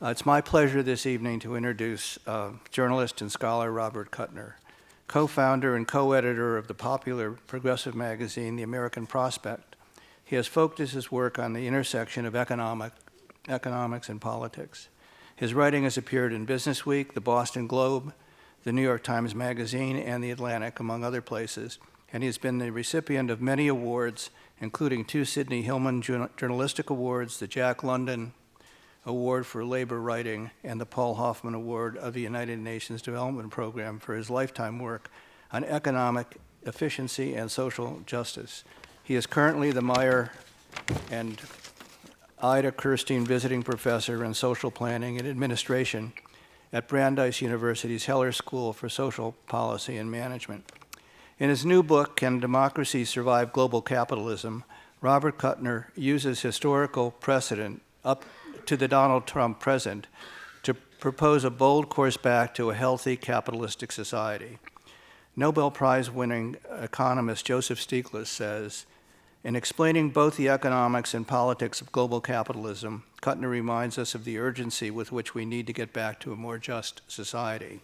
It's my pleasure this evening to introduce journalist and scholar Robert Kuttner, co-founder and co-editor of the popular progressive magazine, The American Prospect. He has focused his work on the intersection of economics and politics. His writing has appeared in Business Week, the Boston Globe, the New York Times Magazine, and the Atlantic, among other places, and he has been the recipient of many awards, including 2 Sidney Hillman Journalistic Awards, the Jack London Award for Labor Writing, and the Paul Hoffman Award of the United Nations Development Program for his lifetime work on economic efficiency and social justice. He is currently the Meyer and Ida Kirstein Visiting Professor in Social Planning and Administration at Brandeis University's Heller School for Social Policy and Management. In his new book, Can Democracy Survive Global Capitalism?, Robert Kuttner uses historical precedent up to the Donald Trump present to propose a bold course back to a healthy capitalistic society. Nobel Prize-winning economist Joseph Stiglitz says, in explaining both the economics and politics of global capitalism, Kuttner reminds us of the urgency with which we need to get back to a more just society.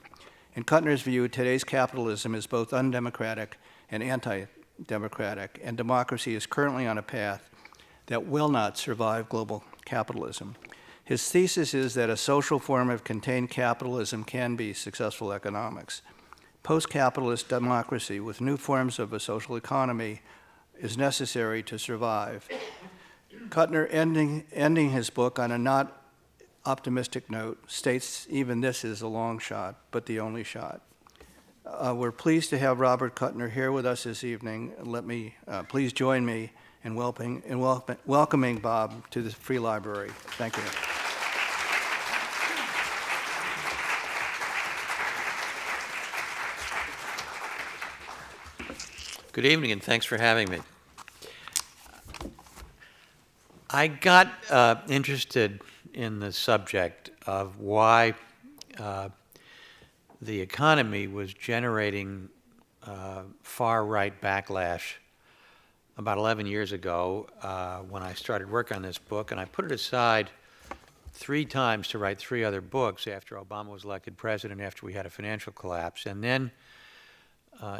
In Kuttner's view, today's capitalism is both undemocratic and anti-democratic, and democracy is currently on a path that will not survive global capitalism. His thesis is that a social form of contained capitalism can be successful economics. Post-capitalist democracy with new forms of a social economy is necessary to survive. Kuttner, ending his book on a not optimistic note, states even this is a long shot, but the only shot. We're pleased to have Robert Kuttner here with us this evening. Let me please join me in welcoming Bob to the Free Library. Thank you. Good evening, and thanks for having me. I got interested in the subject of why the economy was generating far-right backlash about 11 years ago when I started work on this book, and I put it aside 3 times to write 3 other books after Obama was elected president, after we had a financial collapse. And then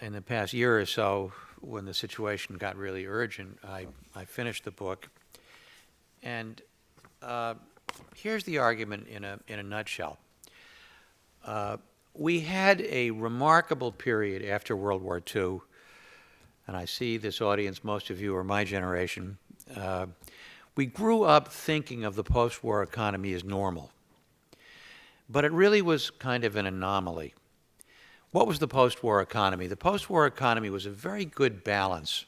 in the past year or so, when the situation got really urgent, I finished the book. And here's the argument in a nutshell. We had a remarkable period after World War II, and I see this audience, most of you are my generation. We grew up thinking of the post-war economy as normal, but it really was kind of an anomaly. What was the post-war economy? The post-war economy was a very good balance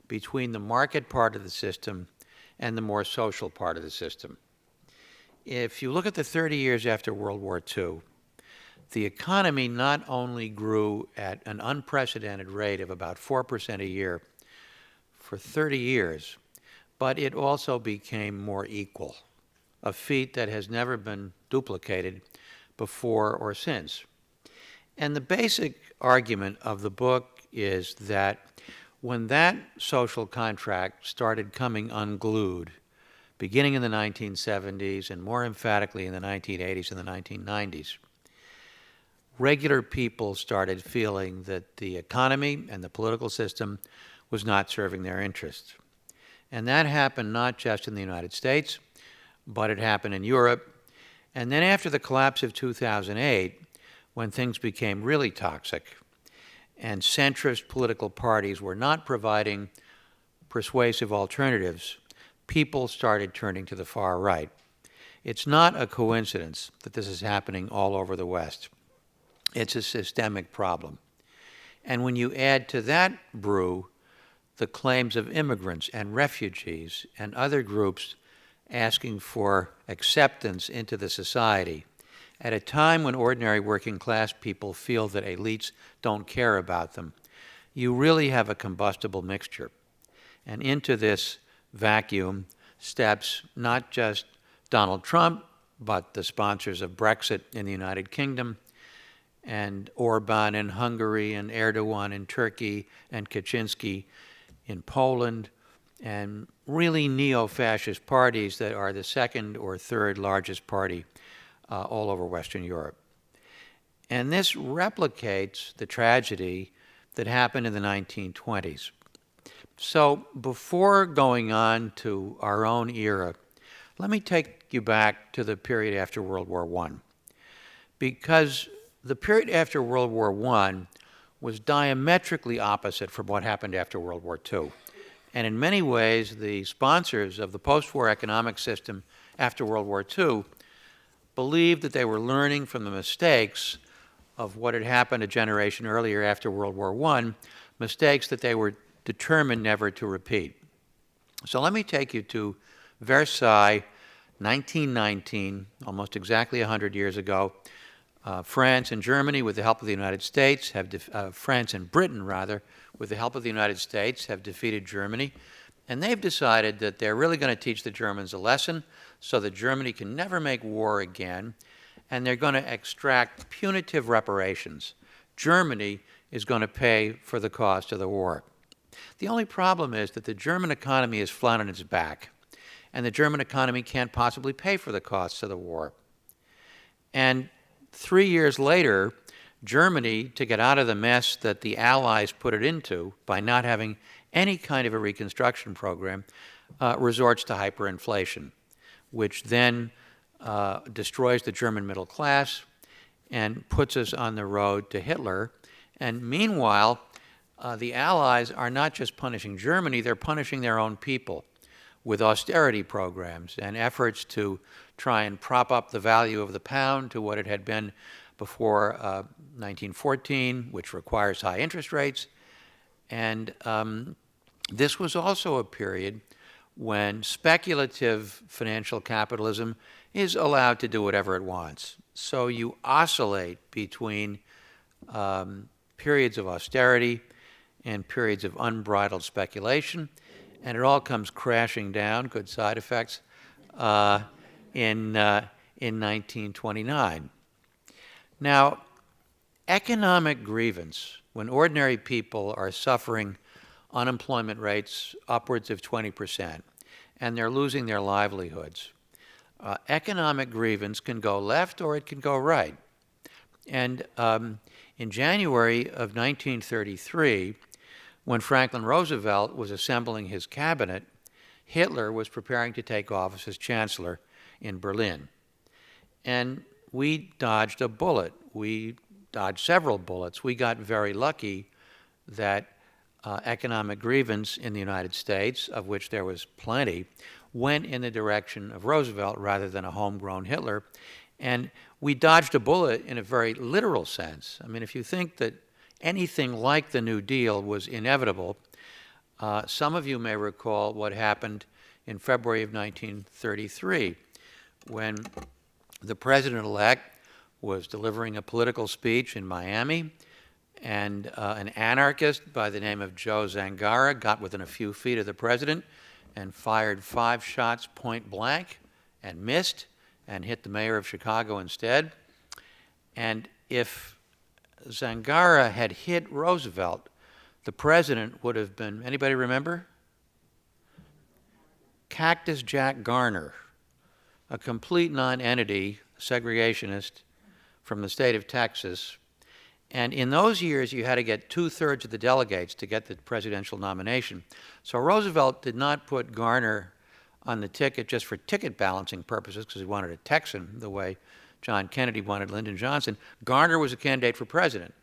between the market part of the system and the more social part of the system. If you look at the 30 years after World War II, the economy not only grew at an unprecedented rate of about 4% a year for 30 years, but it also became more equal, a feat that has never been duplicated before or since. And the basic argument of the book is that when that social contract started coming unglued, beginning in the 1970s and more emphatically in the 1980s and the 1990s, regular people started feeling that the economy and the political system was not serving their interests. And that happened not just in the United States, but it happened in Europe. And then after the collapse of 2008, when things became really toxic and centrist political parties were not providing persuasive alternatives, people started turning to the far right. It's not a coincidence that this is happening all over the West. It's a systemic problem. And when you add to that brew the claims of immigrants and refugees and other groups asking for acceptance into the society, at a time when ordinary working class people feel that elites don't care about them, you really have a combustible mixture. And into this vacuum steps not just Donald Trump, but the sponsors of Brexit in the United Kingdom, and Orban in Hungary, and Erdogan in Turkey, and Kaczynski in Poland, and really neo-fascist parties that are the second or third largest party all over Western Europe. And this replicates the tragedy that happened in the 1920s. So before going on to our own era, let me take you back to the period after World War I. Because the period after World War I was diametrically opposite from what happened after World War II. And in many ways, the sponsors of the post-war economic system after World War II believed that they were learning from the mistakes of what had happened a generation earlier after World War I, mistakes that they were determined never to repeat. So let me take you to Versailles, 1919, almost exactly 100 years ago. France and Germany, with the help of the United States, France and Britain, rather, with the help of the United States, have defeated Germany. And they've decided that they're really going to teach the Germans a lesson so that Germany can never make war again. And they're going to extract punitive reparations. Germany is going to pay for the cost of the war. The only problem is that the German economy is flat on its back, and the German economy can't possibly pay for the costs of the war. And 3 years later, Germany, to get out of the mess that the Allies put it into by not having any kind of a reconstruction program, resorts to hyperinflation, which then destroys the German middle class and puts us on the road to Hitler. And meanwhile, the Allies are not just punishing Germany, they're punishing their own people with austerity programs and efforts to try and prop up the value of the pound to what it had been before 1914, which requires high interest rates. And this was also a period when speculative financial capitalism is allowed to do whatever it wants. So you oscillate between periods of austerity and periods of unbridled speculation, and it all comes crashing down, good side effects, in 1929. Now, economic grievance, when ordinary people are suffering unemployment rates upwards of 20%, and they're losing their livelihoods, economic grievance can go left or it can go right. And in January of 1933, when Franklin Roosevelt was assembling his cabinet, Hitler was preparing to take office as chancellor in Berlin. And we dodged a bullet. We dodged several bullets. We got very lucky that economic grievance in the United States, of which there was plenty, went in the direction of Roosevelt rather than a homegrown Hitler. And we dodged a bullet in a very literal sense. I mean, if you think that anything like the New Deal was inevitable, some of you may recall what happened in February of 1933 when the president-elect was delivering a political speech in Miami, and an anarchist by the name of Joe Zangara got within a few feet of the president and fired 5 shots point blank and missed and hit the mayor of Chicago instead. And if Zangara had hit Roosevelt, the president would have been, anybody remember? Cactus Jack Garner, a complete non-entity, segregationist from the state of Texas. And in those years, you had to get 2/3 of the delegates to get the presidential nomination. So Roosevelt did not put Garner on the ticket just for ticket balancing purposes because he wanted a Texan the way John Kennedy wanted Lyndon Johnson. Garner was a candidate for president,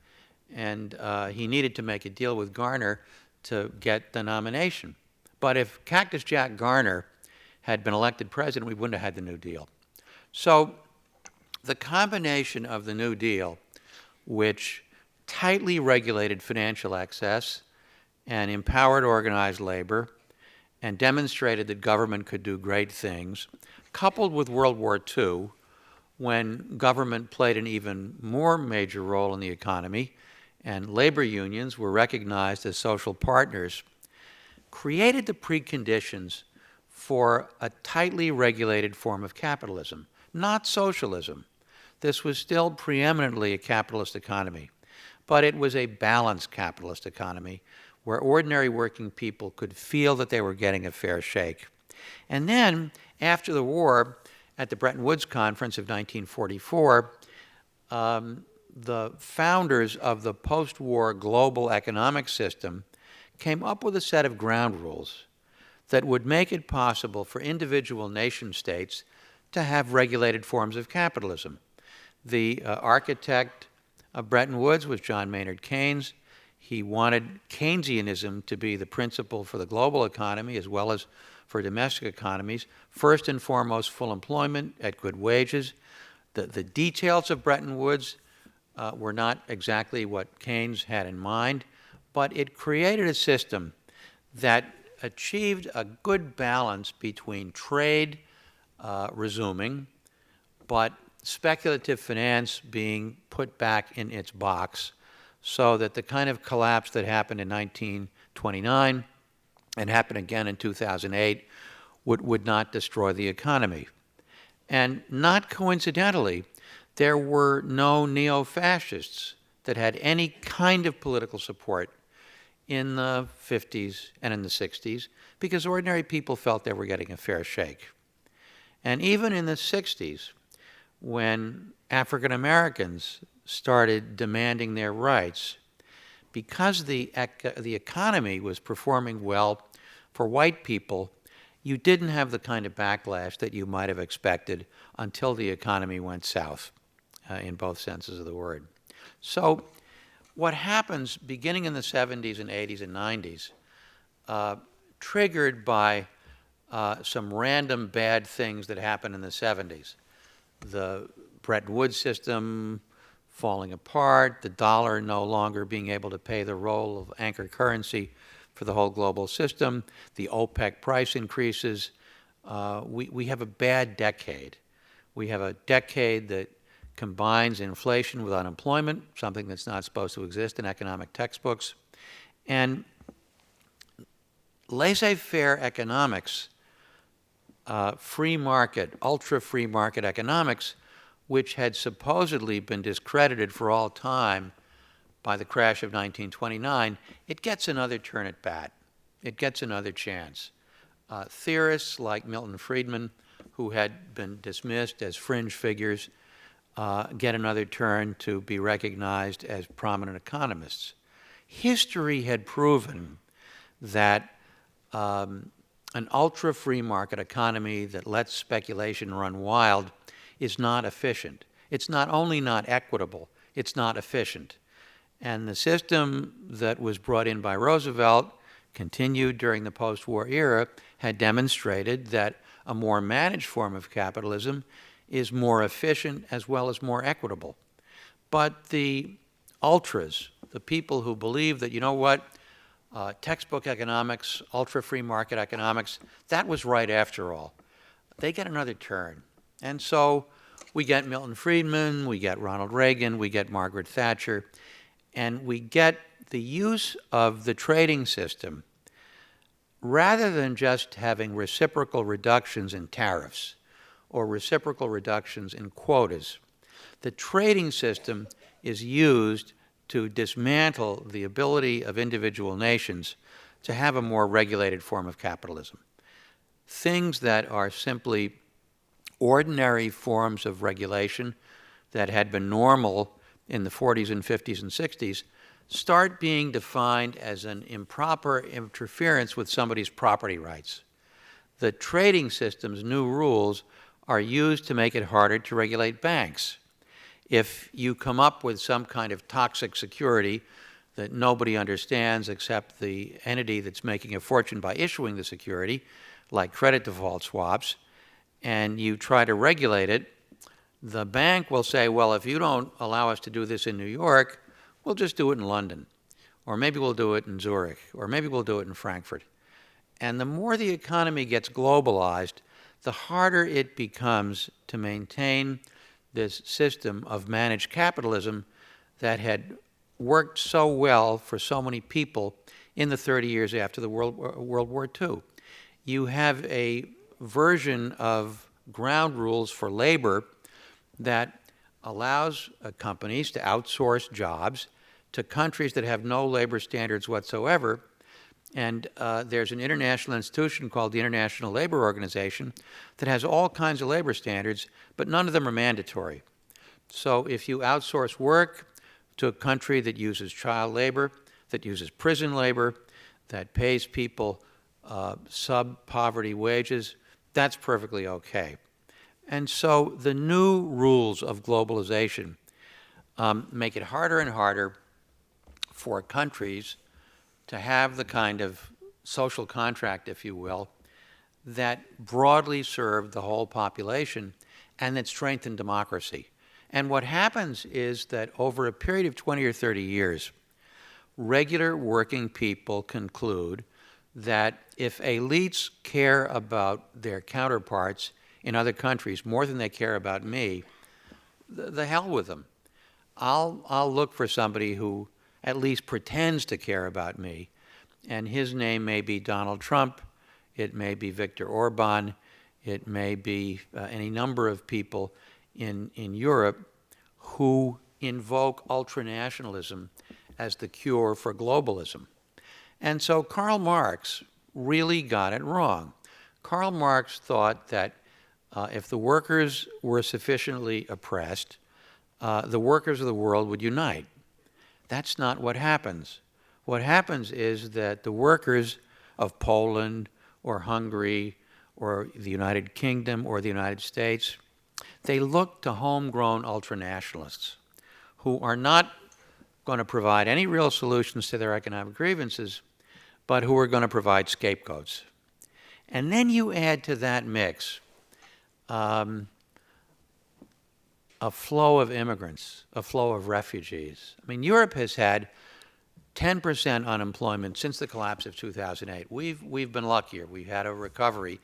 and he needed to make a deal with Garner to get the nomination. But if Cactus Jack Garner had been elected president, we wouldn't have had the New Deal. So the combination of the New Deal, which tightly regulated financial excess and empowered organized labor and demonstrated that government could do great things, coupled with World War II, when government played an even more major role in the economy and labor unions were recognized as social partners, created the preconditions for a tightly regulated form of capitalism, not socialism. This was still preeminently a capitalist economy, but it was a balanced capitalist economy where ordinary working people could feel that they were getting a fair shake. And then, after the war, at the Bretton Woods Conference of 1944, the founders of the post-war global economic system came up with a set of ground rules that would make it possible for individual nation states to have regulated forms of capitalism. The architect of Bretton Woods was John Maynard Keynes. He wanted Keynesianism to be the principle for the global economy as well as for domestic economies. First and foremost, full employment at good wages. The details of Bretton Woods were not exactly what Keynes had in mind, but it created a system that achieved a good balance between trade resuming, but speculative finance being put back in its box, so that the kind of collapse that happened in 1929 and happened again in 2008 would not destroy the economy. And not coincidentally, there were no neo-fascists that had any kind of political support in the 50s and in the 60s, because ordinary people felt they were getting a fair shake. And even in the 60s, when African Americans started demanding their rights, because the economy was performing well for white people, you didn't have the kind of backlash that you might have expected until the economy went south, in both senses of the word. So what happens beginning in the 70s and 80s and 90s, triggered by some random bad things that happened in the 70s, the Bretton Woods system falling apart, the dollar no longer being able to pay the role of anchor currency for the whole global system, the OPEC price increases. We have a bad decade. We have a decade that combines inflation with unemployment, something that's not supposed to exist in economic textbooks. And laissez-faire economics, free market, ultra-free market economics, which had supposedly been discredited for all time by the crash of 1929, it gets another turn at bat. It gets another chance. Theorists like Milton Friedman, who had been dismissed as fringe figures, get another turn to be recognized as prominent economists. History had proven that an ultra-free market economy that lets speculation run wild is not efficient. It's not only not equitable, it's not efficient. And the system that was brought in by Roosevelt, continued during the post-war era, had demonstrated that a more managed form of capitalism is more efficient as well as more equitable. But the ultras, the people who believe that, you know what, textbook economics, ultra-free market economics, that was right after all, they get another turn. And so we get Milton Friedman, we get Ronald Reagan, we get Margaret Thatcher, and we get the use of the trading system rather than just having reciprocal reductions in tariffs or reciprocal reductions in quotas. The trading system is used to dismantle the ability of individual nations to have a more regulated form of capitalism. Things that are simply ordinary forms of regulation that had been normal in the 40s and 50s and 60s start being defined as an improper interference with somebody's property rights. The trading system's new rules are used to make it harder to regulate banks. If you come up with some kind of toxic security that nobody understands except the entity that's making a fortune by issuing the security, like credit default swaps, and you try to regulate it, the bank will say, well, if you don't allow us to do this in New York, we'll just do it in London. Or maybe we'll do it in Zurich. Or maybe we'll do it in Frankfurt. And the more the economy gets globalized, the harder it becomes to maintain this system of managed capitalism that had worked so well for so many people in the 30 years after the World War II. You have a version of ground rules for labor that allows companies to outsource jobs to countries that have no labor standards whatsoever, And there's an international institution called the International Labor Organization that has all kinds of labor standards, but none of them are mandatory. So if you outsource work to a country that uses child labor, that uses prison labor, that pays people sub-poverty wages, that's perfectly okay. And so the new rules of globalization make it harder and harder for countries to have the kind of social contract, if you will, that broadly served the whole population and that strengthened democracy. And what happens is that over a period of 20 or 30 years, regular working people conclude that if elites care about their counterparts in other countries more than they care about me, the hell with them. I'll look for somebody who at least pretends to care about me, and his name may be Donald Trump, it may be Viktor Orban, it may be any number of people in Europe who invoke ultranationalism as the cure for globalism. And so Karl Marx really got it wrong. Karl Marx thought that if the workers were sufficiently oppressed, the workers of the world would unite. That's not what happens. What happens is that the workers of Poland or Hungary or the United Kingdom or the United States, they look to homegrown ultranationalists who are not going to provide any real solutions to their economic grievances, but who are going to provide scapegoats. And then you add to that mix a flow of immigrants, a flow of refugees. I mean, Europe has had 10% unemployment since the collapse of 2008. We've been luckier. We've had a recovery,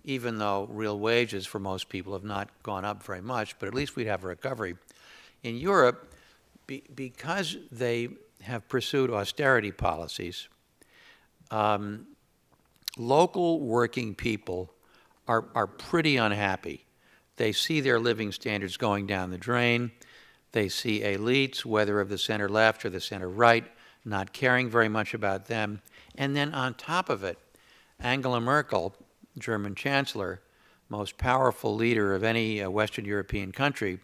even though real wages for most people have not gone up very much, but at least we'd have a recovery. In Europe, because they have pursued austerity policies, local working people are pretty unhappy. They see their living standards going down the drain. They see elites, whether of the center left or the center right, not caring very much about them. And then on top of it, Angela Merkel, German chancellor, most powerful leader of any Western European country,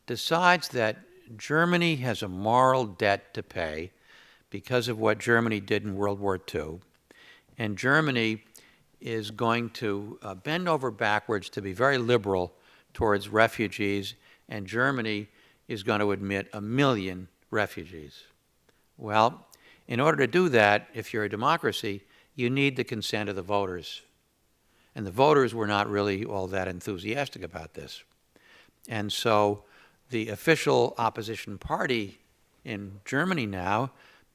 decides that Germany has a moral debt to pay because of what Germany did in World War II. And Germany is going to bend over backwards to be very liberal towards refugees, and Germany is going to admit 1 million refugees. Well, in order to do that, if you're a democracy, you need the consent of the voters. And the voters were not really all that enthusiastic about this. And so the official opposition party in Germany now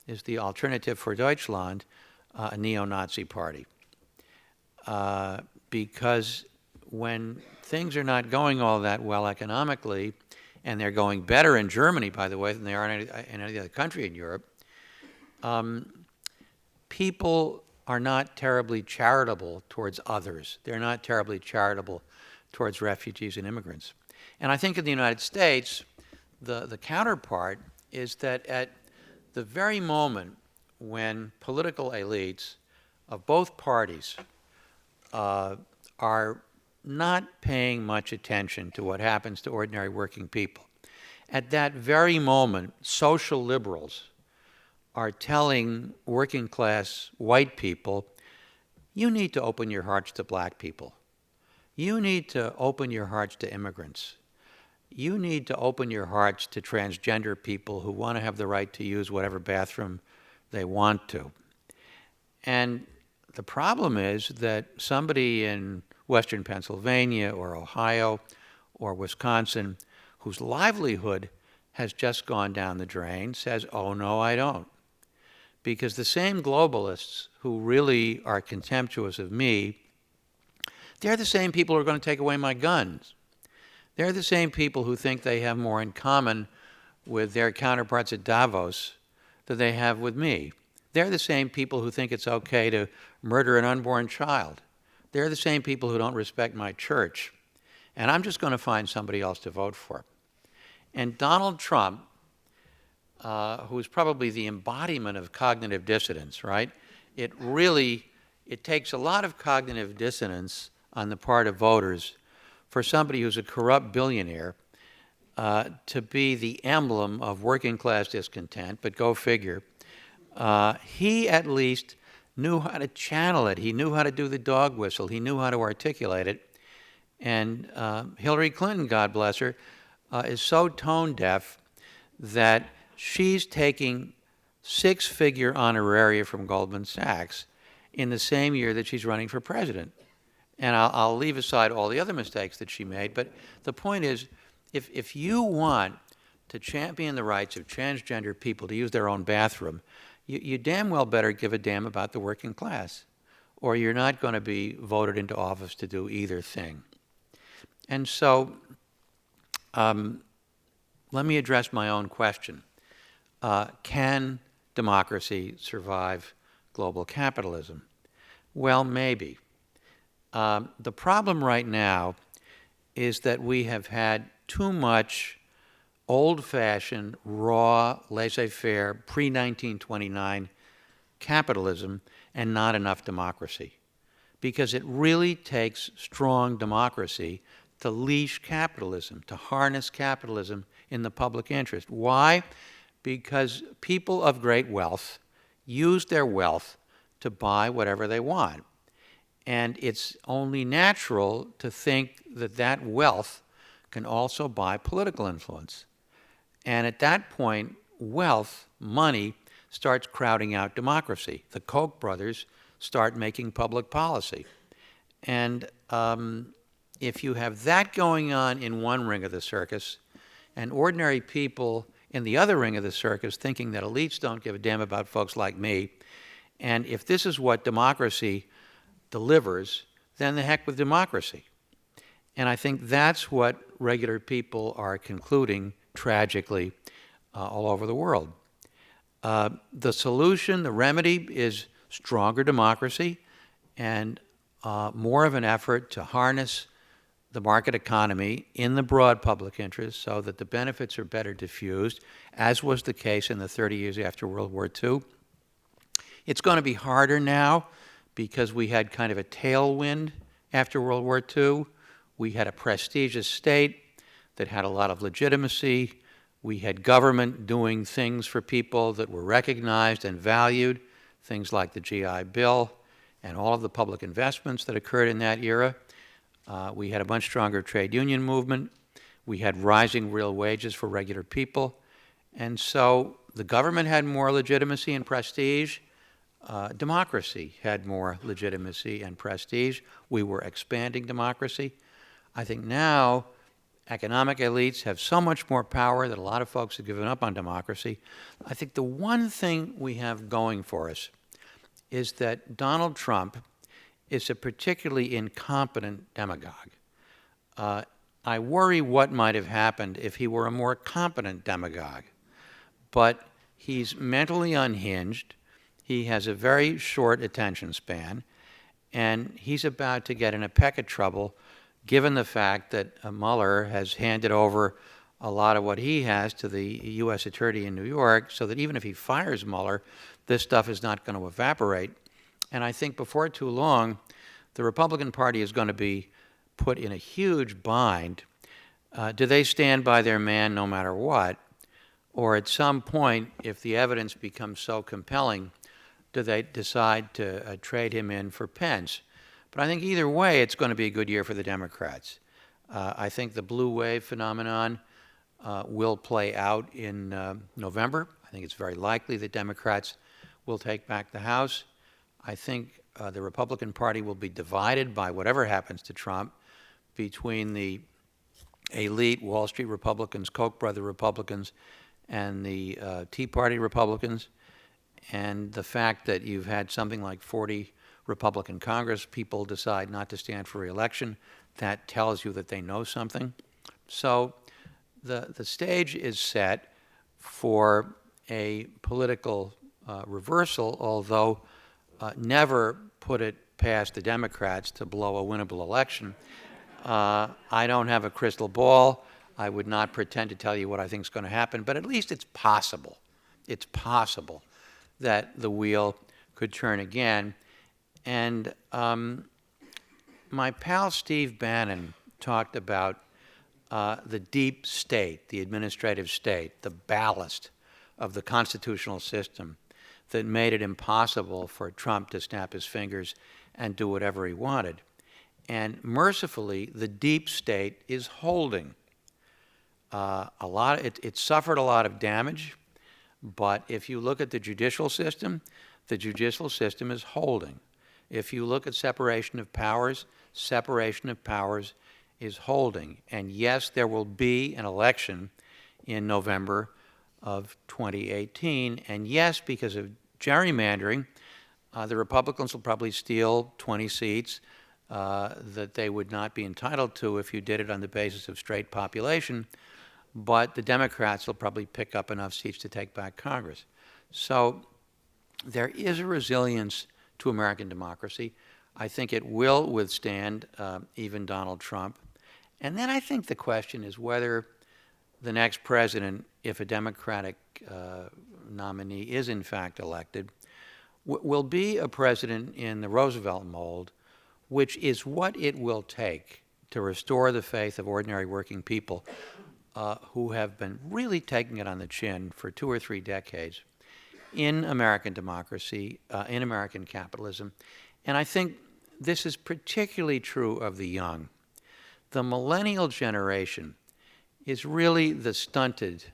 is the Alternative for Deutschland, a neo-Nazi party. Because when things are not going all that well economically, and they're going better in Germany, by the way, than they are in any other country in Europe, people are not terribly charitable towards others. They're not terribly charitable towards refugees and immigrants. And I think in the United States, the counterpart is that at the very moment when political elites of both parties are not paying much attention to what happens to ordinary working people, at that very moment, social liberals are telling working class white people, you need to open your hearts to black people. You need to open your hearts to immigrants. You need to open your hearts to transgender people who want to have the right to use whatever bathroom they want to. And the problem is that somebody in Western Pennsylvania or Ohio or Wisconsin whose livelihood has just gone down the drain says, oh, no, I don't. Because the same globalists who really are contemptuous of me, they're the same people who are going to take away my guns. They're the same people who think they have more in common with their counterparts at Davos than they have with me. They're the same people who think it's okay to murder an unborn child. They're the same people who don't respect my church. And I'm just going to find somebody else to vote for. And Donald Trump, who's probably the embodiment of cognitive dissonance, right? it takes a lot of cognitive dissonance on the part of voters for somebody who's a corrupt billionaire to be the emblem of working class discontent, but go figure. He at least knew how to channel it. He knew how to do the dog whistle. He knew how to articulate it. And Hillary Clinton, God bless her, is so tone deaf that she's taking six-figure honoraria from Goldman Sachs in the same year that she's running for president. And I'll leave aside all the other mistakes that she made, but the point is, if you want to champion the rights of transgender people to use their own bathroom, you damn well better give a damn about the working class, or you're not going to be voted into office to do either thing. And so let me address my own question. Can democracy survive global capitalism? Well, maybe. The problem right now is that we have had too much old-fashioned, raw, laissez-faire, pre-1929 capitalism and not enough democracy. Because it really takes strong democracy to leash capitalism, to harness capitalism in the public interest. Why? Because people of great wealth use their wealth to buy whatever they want. And it's only natural to think that that wealth can also buy political influence. And at that point, wealth, money, starts crowding out democracy. The Koch brothers start making public policy. And if you have that going on in one ring of the circus, and ordinary people in the other ring of the circus thinking that elites don't give a damn about folks like me, and if this is what democracy delivers, then the heck with democracy. And I think that's what regular people are concluding tragically all over the world. The solution, the remedy, is stronger democracy and more of an effort to harness the market economy in the broad public interest so that the benefits are better diffused, as was the case in the 30 years after World War II. It's going to be harder now because we had kind of a tailwind after World War II. We had a prestigious state that had a lot of legitimacy. We had government doing things for people that were recognized and valued, things like the GI Bill and all of the public investments that occurred in that era. We had a much stronger trade union movement. We had rising real wages for regular people. And so the government had more legitimacy and prestige. Democracy had more legitimacy and prestige. We were expanding democracy. I think now economic elites have so much more power that a lot of folks have given up on democracy. I think the one thing we have going for us is that Donald Trump is a particularly incompetent demagogue. I worry what might have happened if he were a more competent demagogue. But he's mentally unhinged. He has a very short attention span, and he's about to get in a peck of trouble given the fact that Mueller has handed over a lot of what he has to the U.S. attorney in New York, so that even if he fires Mueller, this stuff is not going to evaporate. And I think before too long, the Republican Party is going to be put in a huge bind. Do they stand by their man no matter what? Or at some point, if the evidence becomes so compelling, do they decide to trade him in for Pence? But I think either way, it's going to be a good year for the Democrats. I think the blue wave phenomenon will play out in November. I think it's very likely that Democrats will take back the House. I think the Republican Party will be divided by whatever happens to Trump between the elite Wall Street Republicans, Koch brother Republicans, and the Tea Party Republicans. And the fact that you've had something like 40 Republican Congress people decide not to stand for re-election, that tells you that they know something. So the stage is set for a political reversal, although never put it past the Democrats to blow a winnable election. I don't have a crystal ball. I would not pretend to tell you what I think is going to happen, but at least it's possible. It's possible that the wheel could turn again. And my pal Steve Bannon talked about the deep state, the administrative state, the ballast of the constitutional system that made it impossible for Trump to snap his fingers and do whatever he wanted. And mercifully, the deep state is holding. It suffered a lot of damage, but if you look at the judicial system is holding. If you look at separation of powers is holding. And yes, there will be an election in November of 2018. And yes, because of gerrymandering, the Republicans will probably steal 20 seats that they would not be entitled to if you did it on the basis of straight population. But the Democrats will probably pick up enough seats to take back Congress. So there is a resilience to American democracy. I think it will withstand even Donald Trump. And then I think the question is whether the next president, if a Democratic nominee is in fact elected, will be a president in the Roosevelt mold, which is what it will take to restore the faith of ordinary working people who have been really taking it on the chin for 2 or 3 decades in American democracy, in American capitalism. And I think this is particularly true of the young. The millennial generation is really the stunted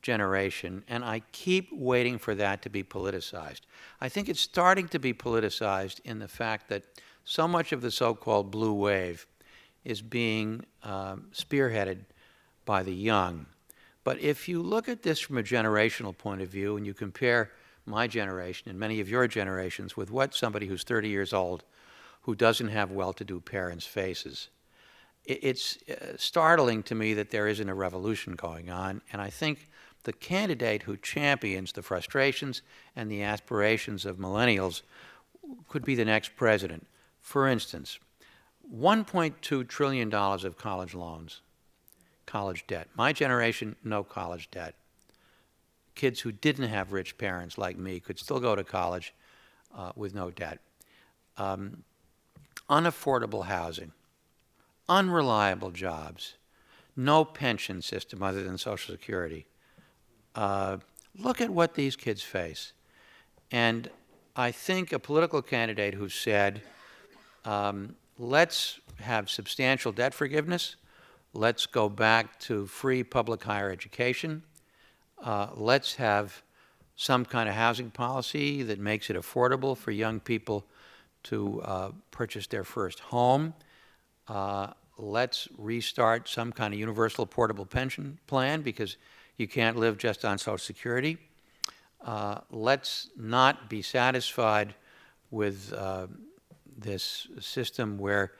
generation, and I keep waiting for that to be politicized. I think it's starting to be politicized in the fact that so much of the so-called blue wave is being spearheaded by the young. But if you look at this from a generational point of view and you compare my generation and many of your generations with what somebody who's 30 years old who doesn't have well-to-do parents faces, it's startling to me that there isn't a revolution going on. And I think the candidate who champions the frustrations and the aspirations of millennials could be the next president. For instance, $1.2 trillion of college loans. College debt. My generation, no college debt. Kids who didn't have rich parents like me could still go to college with no debt. Unaffordable housing, unreliable jobs, no pension system other than Social Security. Look at what these kids face. And I think a political candidate who said, let's have substantial debt forgiveness, let's go back to free public higher education. Let's have some kind of housing policy that makes it affordable for young people to purchase their first home. Let's restart some kind of universal portable pension plan because you can't live just on Social Security. Let's not be satisfied with this system where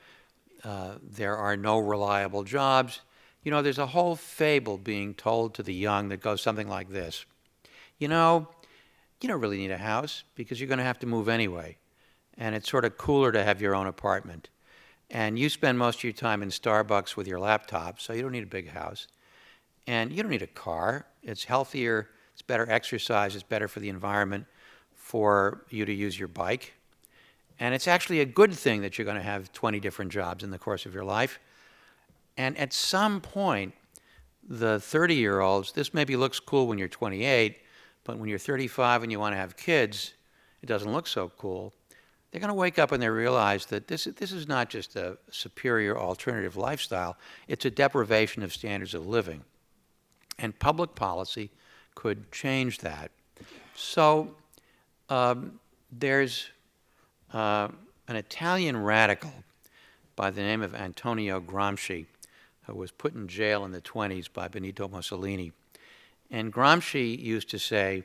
there are no reliable jobs. You know, there's a whole fable being told to the young that goes something like this. You know, you don't really need a house because you're going to have to move anyway. And it's sort of cooler to have your own apartment. And you spend most of your time in Starbucks with your laptop, so you don't need a big house. And you don't need a car. It's healthier, it's better exercise, it's better for the environment for you to use your bike. And it's actually a good thing that you're going to have 20 different jobs in the course of your life. And at some point, the 30-year-olds, this maybe looks cool when you're 28, but when you're 35 and you want to have kids, it doesn't look so cool. They're going to wake up and they realize that this is not just a superior alternative lifestyle, it's a deprivation of standards of living. And public policy could change that. So there's an Italian radical by the name of Antonio Gramsci, who was put in jail in the 1920s by Benito Mussolini. And Gramsci used to say,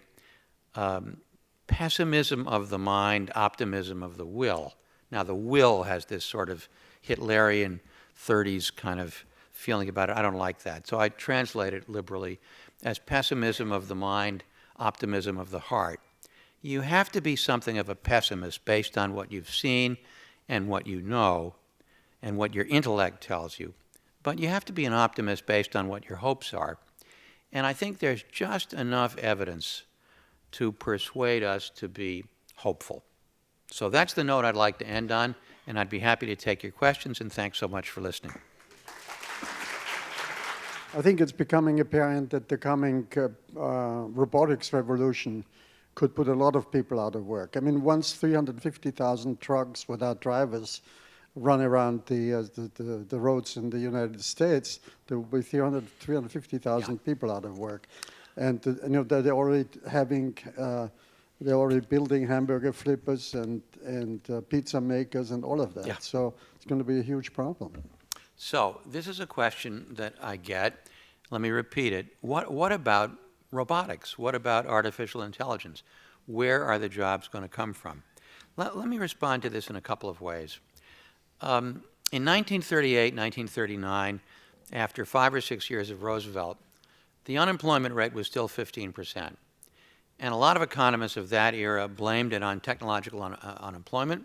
pessimism of the mind, optimism of the will. Now, the will has this sort of Hitlerian 30s kind of feeling about it. I don't like that. So I translate it liberally as pessimism of the mind, optimism of the heart. You have to be something of a pessimist based on what you've seen and what you know and what your intellect tells you. But you have to be an optimist based on what your hopes are. And I think there's just enough evidence to persuade us to be hopeful. So that's the note I'd like to end on, and I'd be happy to take your questions, and thanks so much for listening. I think it's becoming apparent that the coming robotics revolution could put a lot of people out of work. I mean, once 350,000 trucks without drivers run around the roads in the United States, there will be 350,000 people out of work. And they're already they're already building hamburger flippers and pizza makers and all of that. Yeah. So it's going to be a huge problem. So this is a question that I get. Let me repeat it. What about robotics? What about artificial intelligence? Where are the jobs going to come from? Let me respond to this in a couple of ways. In 1938, 1939, after 5 or 6 years of Roosevelt, the unemployment rate was still 15%. And a lot of economists of that era blamed it on technological unemployment.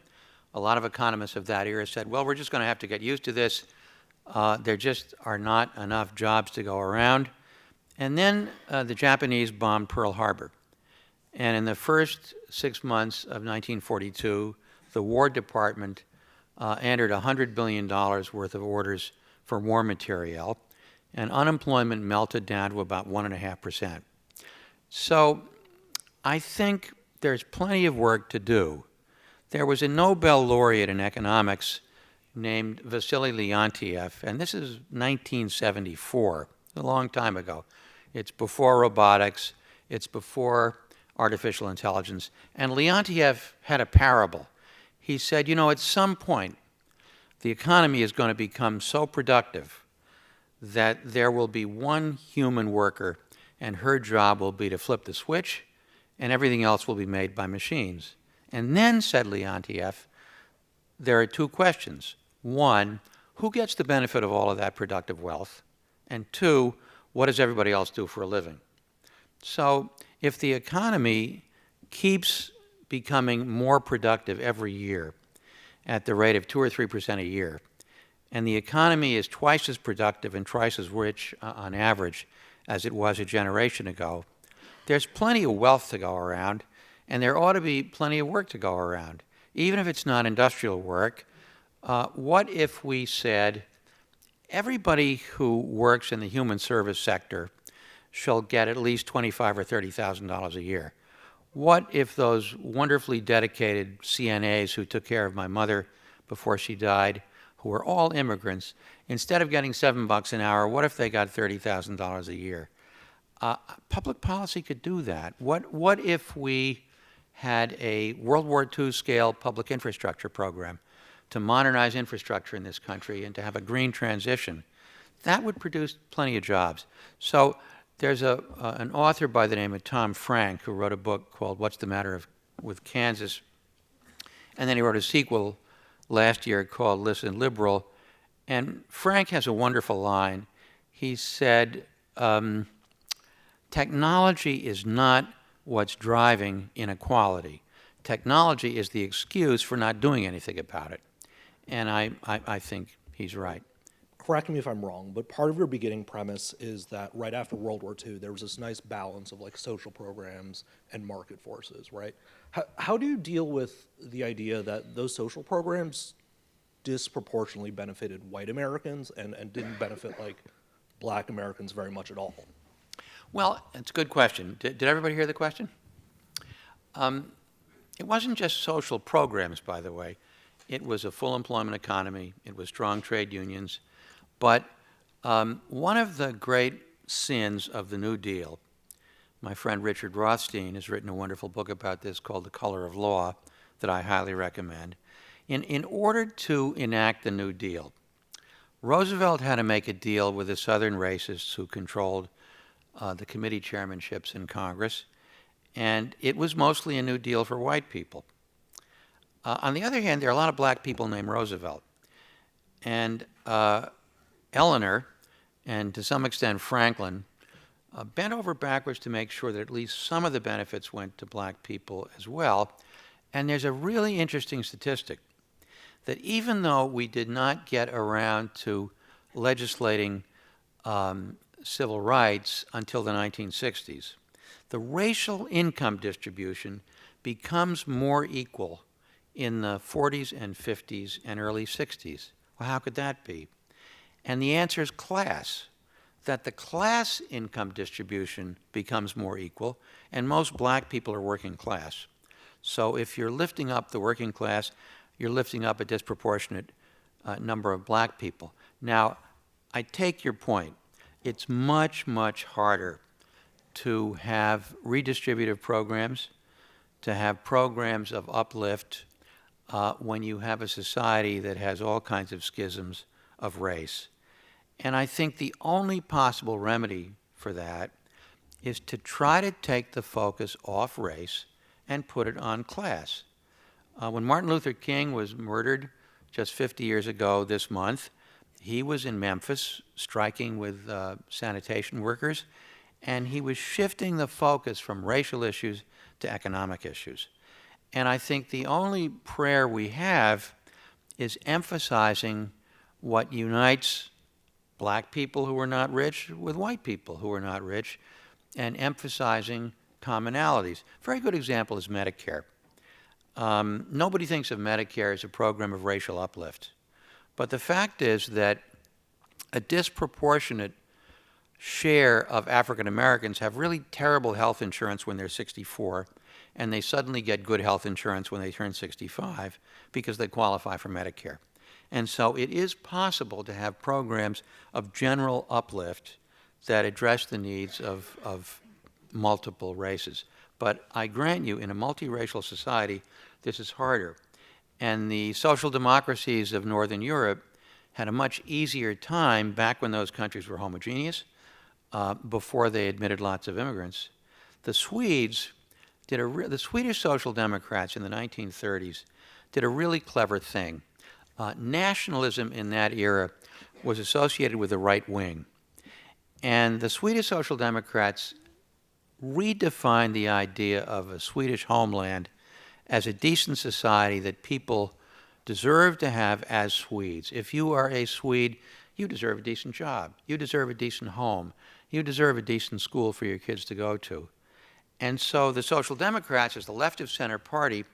A lot of economists of that era said, well, we're just going to have to get used to this. There just are not enough jobs to go around. And then the Japanese bombed Pearl Harbor. And in the first 6 months of 1942, the War Department entered $100 billion worth of orders for war material, and unemployment melted down to about 1.5%. So I think there's plenty of work to do. There was a Nobel laureate in economics named Vasily Leontief, and this is 1974, a long time ago. It's before robotics, it's before artificial intelligence, and Leontief had a parable. He said, at some point, the economy is going to become so productive that there will be one human worker, and her job will be to flip the switch, and everything else will be made by machines. And then, said Leontief, there are two questions. One, who gets the benefit of all of that productive wealth? And two, what does everybody else do for a living? So if the economy keeps becoming more productive every year at the rate of 2 or 3% a year, and the economy is twice as productive and twice as rich on average as it was a generation ago, there's plenty of wealth to go around, and there ought to be plenty of work to go around. Even if it's not industrial work, what if we said everybody who works in the human service sector shall get at least $25,000 or $30,000 a year? What if those wonderfully dedicated CNAs who took care of my mother before she died, who were all immigrants, instead of getting $7 an hour, what if they got $30,000 a year? Public policy could do that. What if we had a World War II scale public infrastructure program to modernize infrastructure in this country and to have a green transition? That would produce plenty of jobs. So there's an author by the name of Tom Frank who wrote a book called What's the Matter with Kansas? And then he wrote a sequel last year called Listen Liberal. And Frank has a wonderful line. He said, technology is not what's driving inequality. Technology is the excuse for not doing anything about it. And I think he's right. Correct me if I'm wrong, but part of your beginning premise is that right after World War II, there was this nice balance of like social programs and market forces, right? How do you deal with the idea that those social programs disproportionately benefited white Americans and didn't benefit like black Americans very much at all? Well, it's a good question. Did everybody hear the question? It wasn't just social programs, by the way. It was a full employment economy. It was strong trade unions. But one of the great sins of the New Deal, my friend Richard Rothstein has written a wonderful book about this called The Color of Law that I highly recommend. In order to enact the New Deal, Roosevelt had to make a deal with the Southern racists who controlled the committee chairmanships in Congress, and it was mostly a New Deal for white people. On the other hand, there are a lot of black people named Roosevelt. And Eleanor, and to some extent Franklin, bent over backwards to make sure that at least some of the benefits went to black people as well. And there's a really interesting statistic that even though we did not get around to legislating civil rights until the 1960s, the racial income distribution becomes more equal in the 40s and 50s and early 60s. Well, how could that be? And the answer is class, that the class income distribution becomes more equal, and most black people are working class. So if you're lifting up the working class, you're lifting up a disproportionate number of black people. Now, I take your point. It's much, much harder to have redistributive programs, to have programs of uplift when you have a society that has all kinds of schisms of race. And I think the only possible remedy for that is to try to take the focus off race and put it on class. When Martin Luther King was murdered just 50 years ago this month, he was in Memphis striking with sanitation workers, and he was shifting the focus from racial issues to economic issues. And I think the only prayer we have is emphasizing what unites black people who are not rich with white people who are not rich, and emphasizing commonalities. A very good example is Medicare. Nobody thinks of Medicare as a program of racial uplift. But the fact is that a disproportionate share of African Americans have really terrible health insurance when they're 64, and they suddenly get good health insurance when they turn 65 because they qualify for Medicare. And so it is possible to have programs of general uplift that address the needs of multiple races. But I grant you, in a multiracial society, this is harder. And the social democracies of Northern Europe had a much easier time back when those countries were homogeneous, before they admitted lots of immigrants. The Swedes the Swedish Social Democrats in the 1930s did a really clever thing. Nationalism in that era was associated with the right wing. And the Swedish Social Democrats redefined the idea of a Swedish homeland as a decent society that people deserve to have as Swedes. If you are a Swede, you deserve a decent job. You deserve a decent home. You deserve a decent school for your kids to go to. And so the Social Democrats, as the left-of-center party,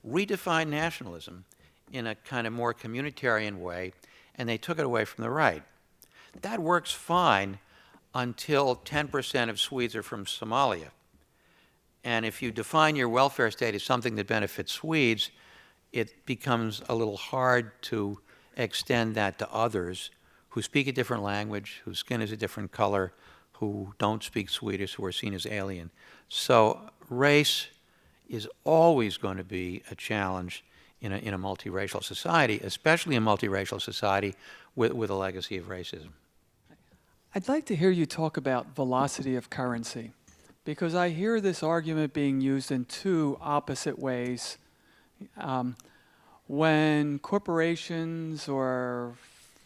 redefined nationalism in a kind of more communitarian way, and they took it away from the right. That works fine until 10% of Swedes are from Somalia. And if you define your welfare state as something that benefits Swedes, it becomes a little hard to extend that to others who speak a different language, whose skin is a different color, who don't speak Swedish, who are seen as alien. So race is always going to be a challenge in a multiracial society, especially a multiracial society with a legacy of racism. I'd like to hear you talk about velocity of currency, because I hear this argument being used in two opposite ways. When corporations or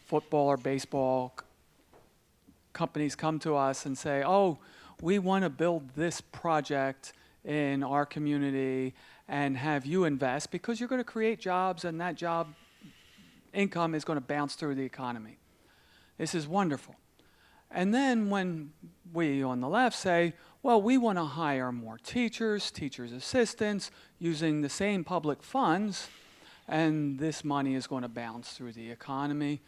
football or baseball companies come to us and say, oh, we want to build this project in our community and have you invest because you're going to create jobs, and that job income is going to bounce through the economy. This is wonderful. And then when we on the left say, well, we want to hire more teachers, teachers' assistants, using the same public funds, and this money is going to bounce through the economy.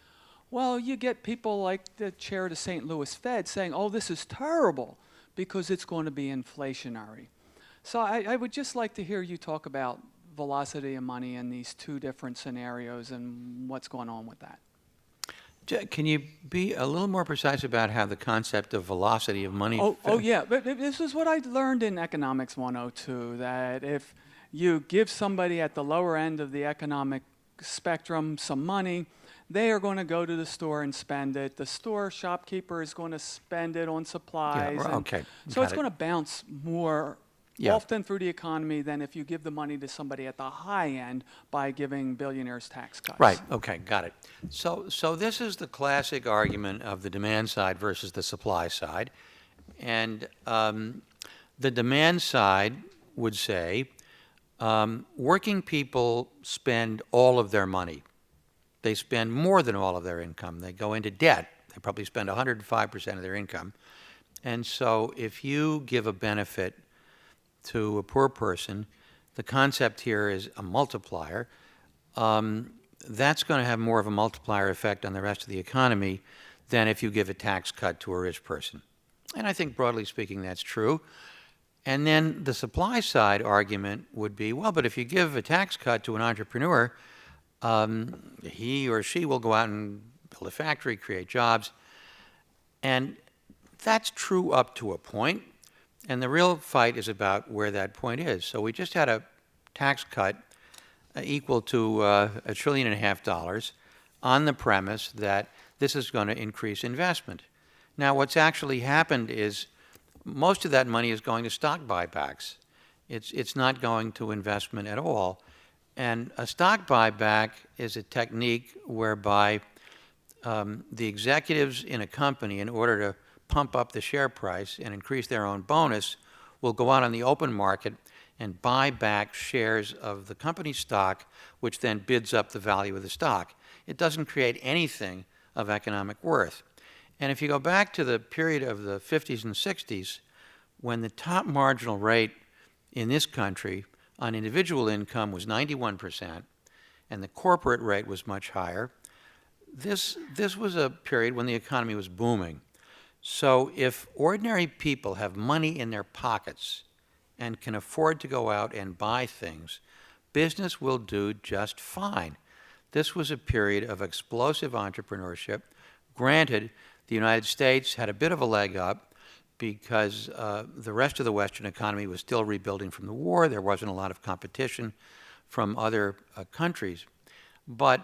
Well, you get people like the chair of the St. Louis Fed saying, oh, this is terrible because it's going to be inflationary. So I would just like to hear you talk about velocity of money in these two different scenarios and what's going on with that. Can you be a little more precise about how the concept of velocity of money... Oh yeah, but this is what I learned in Economics 102, that if you give somebody at the lower end of the economic spectrum some money, they are going to go to the store and spend it. The store shopkeeper is going to spend it on supplies. Yeah, okay. So it's going to bounce more Yeah. often through the economy than if you give the money to somebody at the high end by giving billionaires tax cuts. Right, okay, got it. So this is the classic argument of the demand side versus the supply side. And the demand side would say, working people spend all of their money. They spend more than all of their income. They go into debt. They probably spend 105% of their income. And so if you give a benefit to a poor person, the concept here is a multiplier. that's going to have more of a multiplier effect on the rest of the economy than if you give a tax cut to a rich person. And I think broadly speaking that's true. And then the supply side argument would be, well, but if you give a tax cut to an entrepreneur, he or she will go out and build a factory, create jobs. And that's true up to a point. And the real fight is about where that point is. So we just had a tax cut equal to $1.5 trillion on the premise that this is going to increase investment. Now, what's actually happened is most of that money is going to stock buybacks. It's not going to investment at all. And a stock buyback is a technique whereby the executives in a company, in order to pump up the share price and increase their own bonus, will go out on the open market and buy back shares of the company stock, which then bids up the value of the stock. It doesn't create anything of economic worth. And if you go back to the period of the 50s and 60s, when the top marginal rate in this country on individual income was 91%, and the corporate rate was much higher, this was a period when the economy was booming. So if ordinary people have money in their pockets and can afford to go out and buy things, business will do just fine. This was a period of explosive entrepreneurship. Granted, the United States had a bit of a leg up because the rest of the Western economy was still rebuilding from the war. There wasn't a lot of competition from other countries. But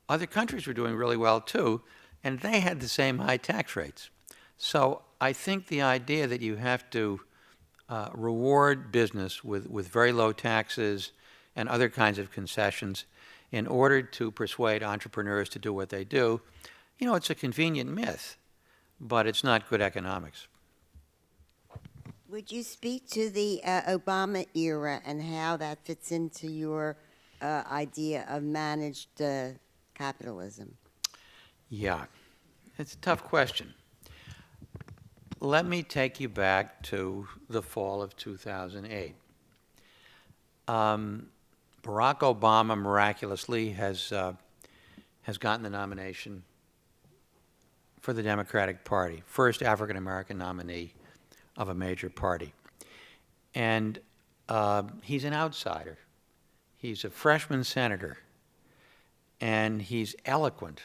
other countries were doing really well too, and they had the same high tax rates. So I think the idea that you have to reward business with very low taxes and other kinds of concessions in order to persuade entrepreneurs to do what they do, it's a convenient myth, but it's not good economics. Would you speak to the Obama era and how that fits into your idea of managed capitalism? Yeah, it's a tough question. Let me take you back to the fall of 2008. Barack Obama miraculously has gotten the nomination for the Democratic Party, first African American nominee of a major party. And he's an outsider. He's a freshman senator, and he's eloquent,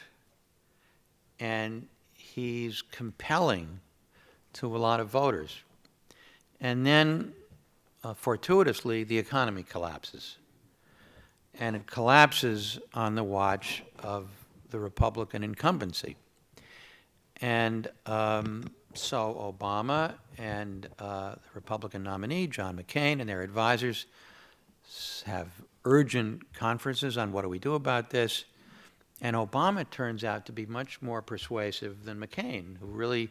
and he's compelling to a lot of voters. And then, fortuitously, the economy collapses. And it collapses on the watch of the Republican incumbency. And so Obama and the Republican nominee, John McCain, and their advisors have urgent conferences on what do we do about this. And Obama turns out to be much more persuasive than McCain, who really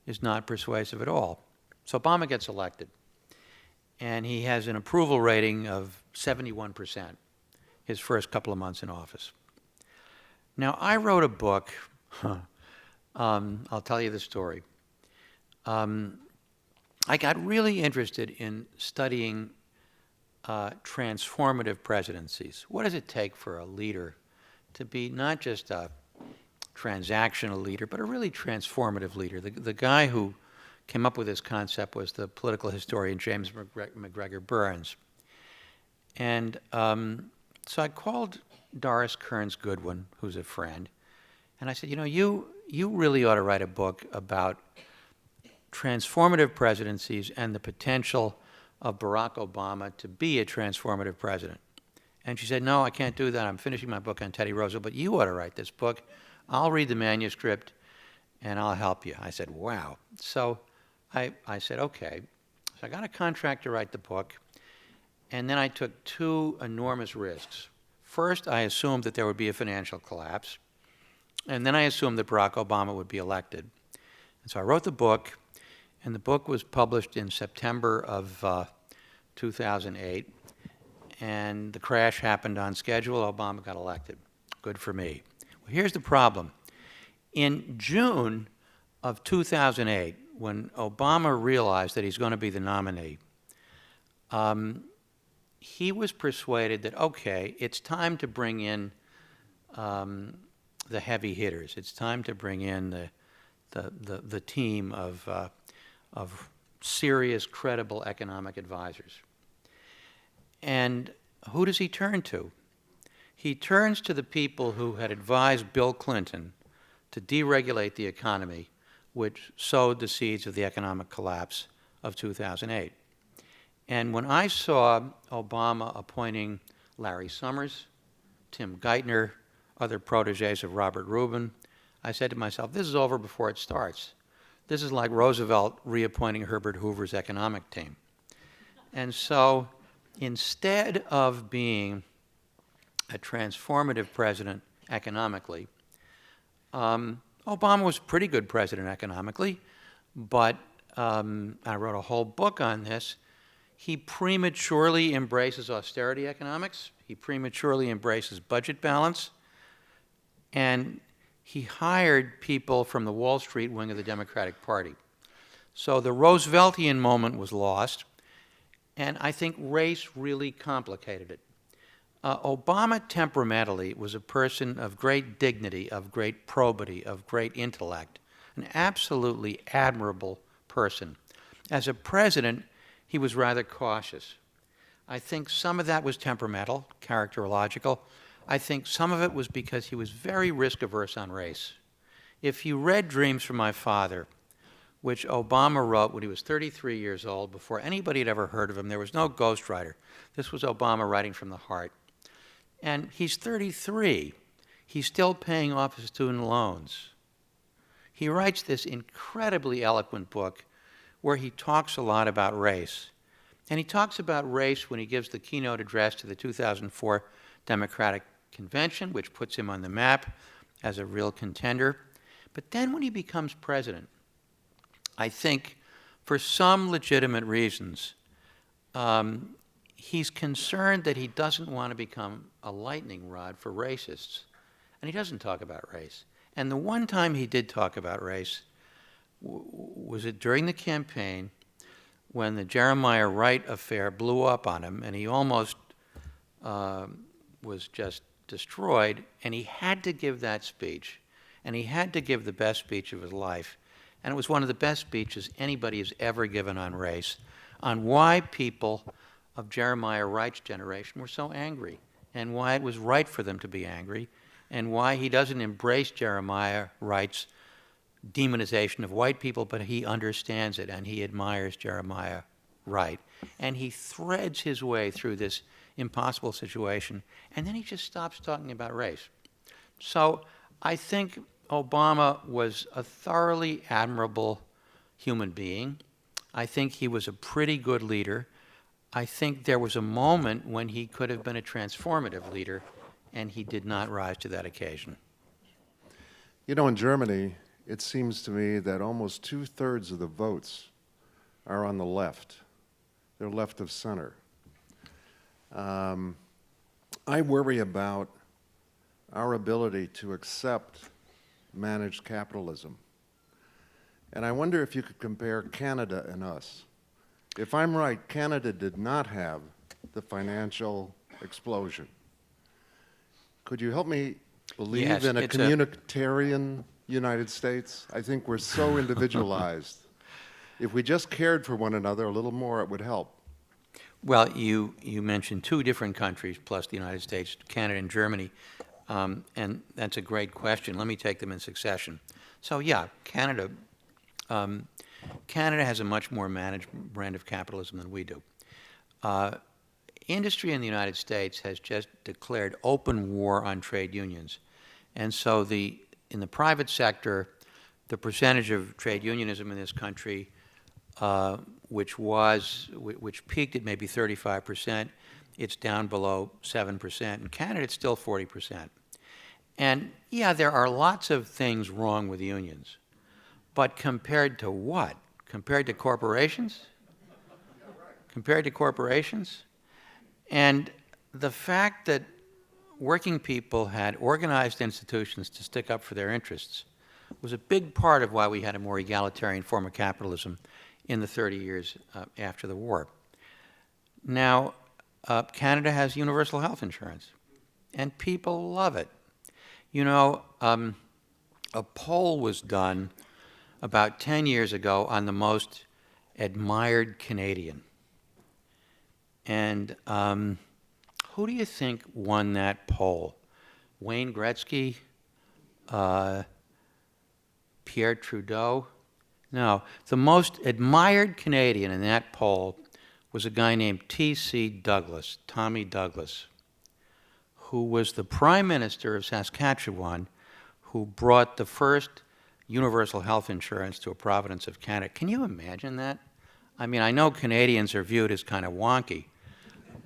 is not persuasive at all. So Obama gets elected. And he has an approval rating of 71%, his first couple of months in office. Now, I wrote a book. I'll tell you the story. I got really interested in studying transformative presidencies. What does it take for a leader to be not just a transactional leader, but a really transformative leader? The guy who came up with this concept was the political historian James McGregor Burns. And so I called Doris Kearns Goodwin, who's a friend, and I said, you really ought to write a book about transformative presidencies and the potential of Barack Obama to be a transformative president. And she said, no, I can't do that. I'm finishing my book on Teddy Roosevelt, but you ought to write this book. I'll read the manuscript, and I'll help you. I said, wow. So I said, okay. So I got a contract to write the book, and then I took two enormous risks. First, I assumed that there would be a financial collapse, and then I assumed that Barack Obama would be elected. And so I wrote the book, and the book was published in September of 2008, and the crash happened on schedule. Obama got elected. Good for me. Well, here's the problem. In June of 2008, when Obama realized that he's going to be the nominee, he was persuaded that, okay, it's time to bring in the heavy hitters. It's time to bring in the team of serious, credible economic advisors. And who does he turn to? He turns to the people who had advised Bill Clinton to deregulate the economy, which sowed the seeds of the economic collapse of 2008. And when I saw Obama appointing Larry Summers, Tim Geithner, other proteges of Robert Rubin, I said to myself, this is over before it starts. This is like Roosevelt reappointing Herbert Hoover's economic team. And so instead of being a transformative president economically, Obama was a pretty good president economically, but I wrote a whole book on this. He prematurely embraces austerity economics. He prematurely embraces budget balance. And he hired people from the Wall Street wing of the Democratic Party. So the Rooseveltian moment was lost, and I think race really complicated it. Obama temperamentally was a person of great dignity, of great probity, of great intellect, an absolutely admirable person. As a president, he was rather cautious. I think some of that was temperamental, characterological. I think some of it was because he was very risk-averse on race. If you read Dreams from My Father, which Obama wrote when he was 33 years old, before anybody had ever heard of him, there was no ghostwriter. This was Obama writing from the heart. And he's 33. He's still paying off his student loans. He writes this incredibly eloquent book where he talks a lot about race. And he talks about race when he gives the keynote address to the 2004 Democratic Convention, which puts him on the map as a real contender. But then when he becomes president, I think for some legitimate reasons, he's concerned that he doesn't want to become a lightning rod for racists. And he doesn't talk about race. And the one time he did talk about race was it during the campaign when the Jeremiah Wright affair blew up on him, and he almost was just destroyed, and he had to give that speech, and he had to give the best speech of his life, and it was one of the best speeches anybody has ever given on race, on why people of Jeremiah Wright's generation were so angry, and why it was right for them to be angry, and why he doesn't embrace Jeremiah Wright's demonization of white people, but he understands it, and he admires Jeremiah Wright. And he threads his way through this impossible situation, and then he just stops talking about race. So I think Obama was a thoroughly admirable human being. I think he was a pretty good leader. I think there was a moment when he could have been a transformative leader, and he did not rise to that occasion. You know, in Germany, it seems to me that almost 2/3 of the votes are on the left. They're left of center. I worry about our ability to accept managed capitalism. And I wonder if you could compare Canada and us. If I'm right, Canada did not have the financial explosion. Could you help me believe Yes, in a it's communitarian United States? I think we're so individualized. If we just cared for one another a little more, it would help. Well, you mentioned two different countries, plus the United States, Canada and Germany, and that's a great question. Let me take them in succession. So yeah, Canada has a much more managed brand of capitalism than we do. Industry in the United States has just declared open war on trade unions. And so in the private sector, the percentage of trade unionism in this country, which peaked at maybe 35%, it's down below 7%. In Canada, it's still 40%. And yeah, there are lots of things wrong with unions. But compared to what? Compared to corporations? Compared to corporations? And the fact that working people had organized institutions to stick up for their interests was a big part of why we had a more egalitarian form of capitalism in the 30 years after the war. Now, Canada has universal health insurance, and people love it. You know, a poll was done about 10 years ago on the most admired Canadian. And who do you think won that poll? Wayne Gretzky? Pierre Trudeau? No, the most admired Canadian in that poll was a guy named T.C. Douglas, Tommy Douglas, who was the Prime Minister of Saskatchewan, who brought the first universal health insurance to a province of Canada. Can you imagine that? I mean, I know Canadians are viewed as kind of wonky,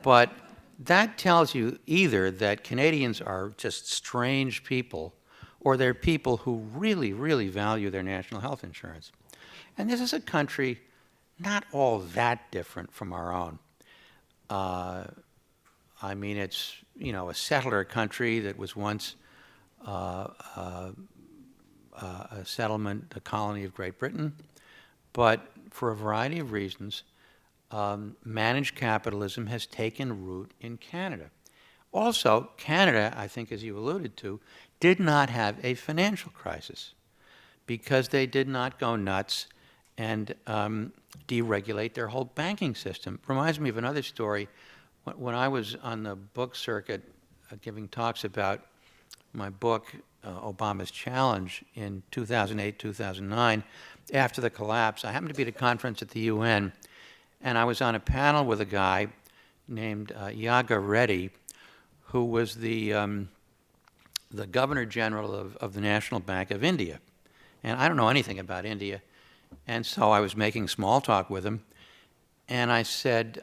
but that tells you either that Canadians are just strange people, or they're people who really, really value their national health insurance. And this is a country not all that different from our own. I mean, it's, you know, a settler country that was once a settlement, a colony of Great Britain, but for a variety of reasons, managed capitalism has taken root in Canada. Also, Canada, I think as you alluded to, did not have a financial crisis because they did not go nuts and deregulate their whole banking system. Reminds me of another story. When I was on the book circuit giving talks about my book, Obama's Challenge, in 2008, 2009, after the collapse, I happened to be at a conference at the UN, and I was on a panel with a guy named Yaga Reddy, who was the Governor General of the National Bank of India. And I don't know anything about India. And so I was making small talk with him. And I said,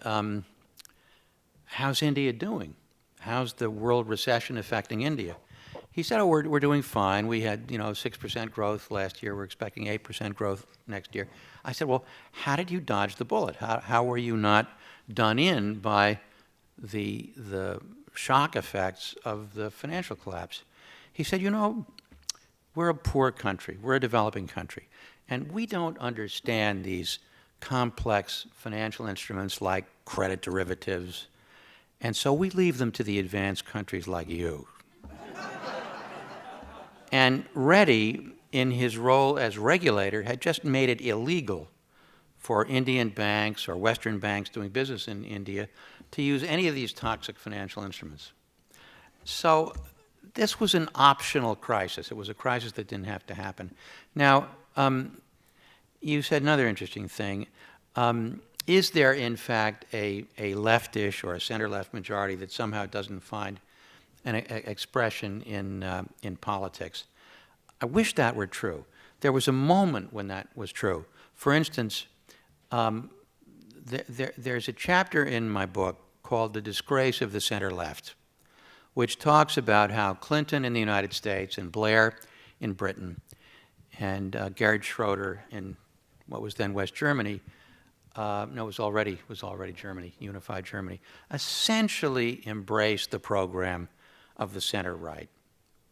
how's India doing? How's the world recession affecting India? He said, oh, we're doing fine. We had, 6% growth last year. We're expecting 8% growth next year. I said, well, how did you dodge the bullet? How were you not done in by the shock effects of the financial collapse? He said, we're a poor country. We're a developing country. And we don't understand these complex financial instruments like credit derivatives. And so we leave them to the advanced countries like you. And Reddy, in his role as regulator, had just made it illegal for Indian banks or Western banks doing business in India to use any of these toxic financial instruments. So this was an optional crisis. It was a crisis that didn't have to happen. Now, you said another interesting thing. Is there, in fact, a leftish or a center-left majority that somehow doesn't find an expression in politics? I wish that were true. There was a moment when that was true. For instance, there's a chapter in my book called The Disgrace of the Center-Left, which talks about how Clinton in the United States and Blair in Britain and Gerhard Schroeder in what was then West Germany, it was already Germany, unified Germany, essentially embraced the program of the center-right,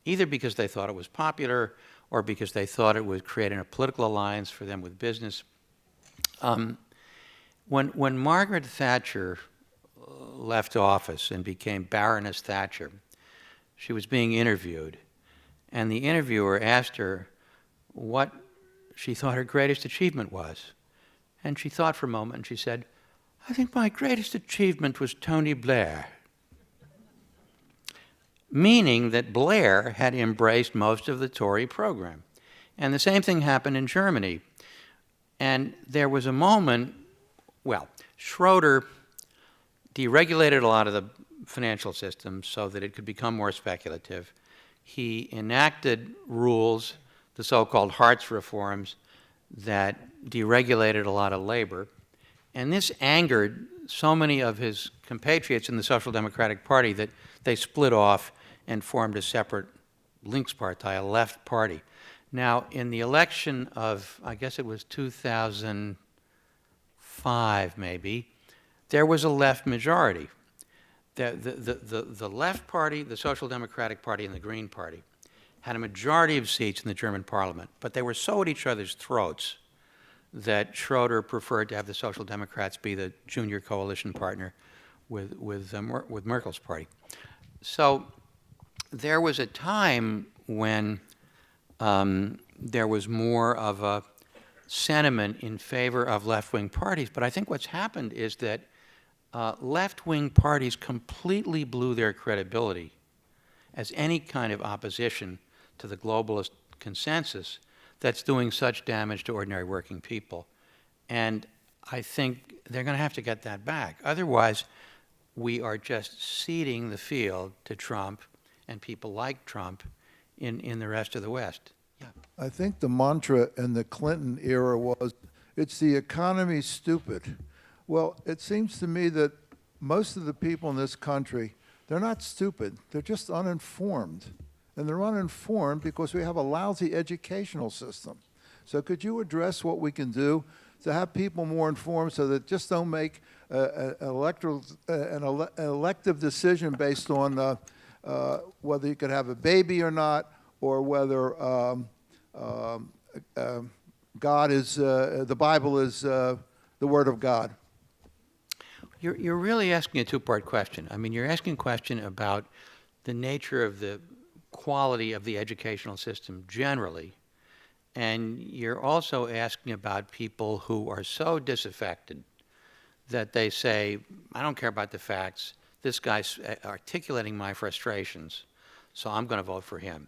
either because they thought it was popular or because they thought it would create a political alliance for them with business. When Margaret Thatcher left office and became Baroness Thatcher, she was being interviewed, and the interviewer asked her what she thought her greatest achievement was. And she thought for a moment, and she said, I think my greatest achievement was Tony Blair. Meaning that Blair had embraced most of the Tory program. And the same thing happened in Germany. And there was a moment, Schroeder deregulated a lot of the financial system so that it could become more speculative. He enacted rules, the so-called Hartz reforms, that deregulated a lot of labor. And this angered so many of his compatriots in the Social Democratic Party that they split off and formed a separate Linkspartei, a left party. Now, in the election of, I guess it was 2005 maybe, there was a left majority. The left party, the Social Democratic Party, and the Green Party had a majority of seats in the German parliament, but they were so at each other's throats that Schroeder preferred to have the Social Democrats be the junior coalition partner with Merkel's party. So there was a time when there was more of a sentiment in favor of left-wing parties, but I think what's happened is that left-wing parties completely blew their credibility as any kind of opposition to the globalist consensus that's doing such damage to ordinary working people. And I think they're going to have to get that back. Otherwise, we are just ceding the field to Trump and people like Trump in the rest of the West. Yeah. I think the mantra in the Clinton era was, it's the economy, stupid. Well, it seems to me that most of the people in this country, they're not stupid, they're just uninformed. And they're uninformed because we have a lousy educational system. So could you address what we can do to have people more informed so that just don't make an elective decision based on whether you could have a baby or not, or whether God is, the Bible is the Word of God? You're really asking a two-part question. I mean, you're asking a question about the nature of the quality of the educational system generally, and you're also asking about people who are so disaffected that they say, I don't care about the facts, this guy's articulating my frustrations, so I'm going to vote for him.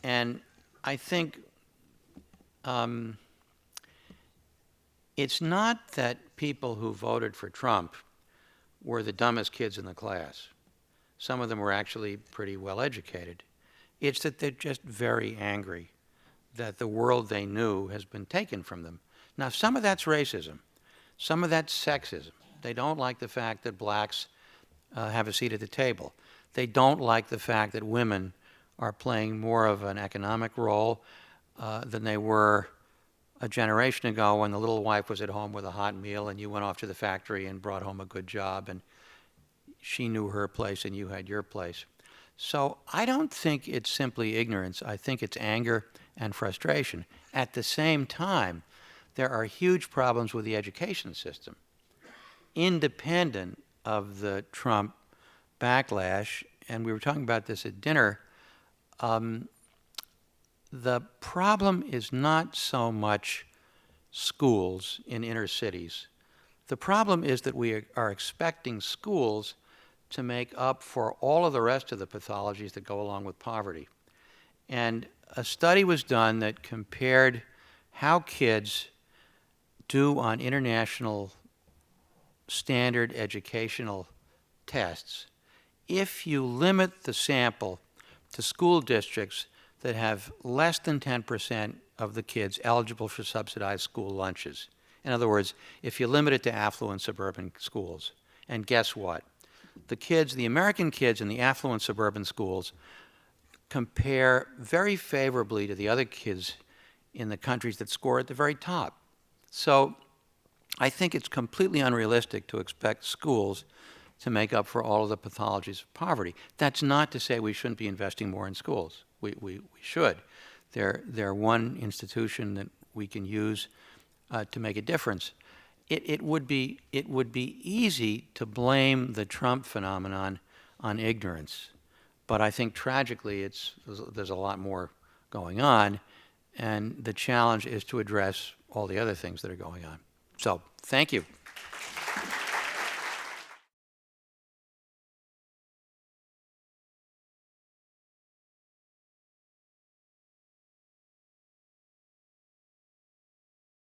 And I think it's not that people who voted for Trump were the dumbest kids in the class. Some of them were actually pretty well educated. It's that they're just very angry that the world they knew has been taken from them. Now, some of that's racism. Some of that's sexism. They don't like the fact that blacks have a seat at the table. They don't like the fact that women are playing more of an economic role than they were a generation ago when the little wife was at home with a hot meal and you went off to the factory and brought home a good job and she knew her place and you had your place. So I don't think it's simply ignorance. I think it's anger and frustration. At the same time, there are huge problems with the education system, independent of the Trump backlash. And we were talking about this at dinner. The problem is not so much schools in inner cities. The problem is that we are expecting schools to make up for all of the rest of the pathologies that go along with poverty. And a study was done that compared how kids do on international standard educational tests if you limit the sample to school districts that have less than 10% of the kids eligible for subsidized school lunches. In other words, if you limit it to affluent suburban schools. And guess what? The kids, the American kids in the affluent suburban schools compare very favorably to the other kids in the countries that score at the very top. So I think it's completely unrealistic to expect schools to make up for all of the pathologies of poverty. That's not to say we shouldn't be investing more in schools. We should. They're one institution that we can use to make a difference. It would be easy to blame the Trump phenomenon on ignorance, but I think tragically there's a lot more going on, and the challenge is to address all the other things that are going on. So, thank you.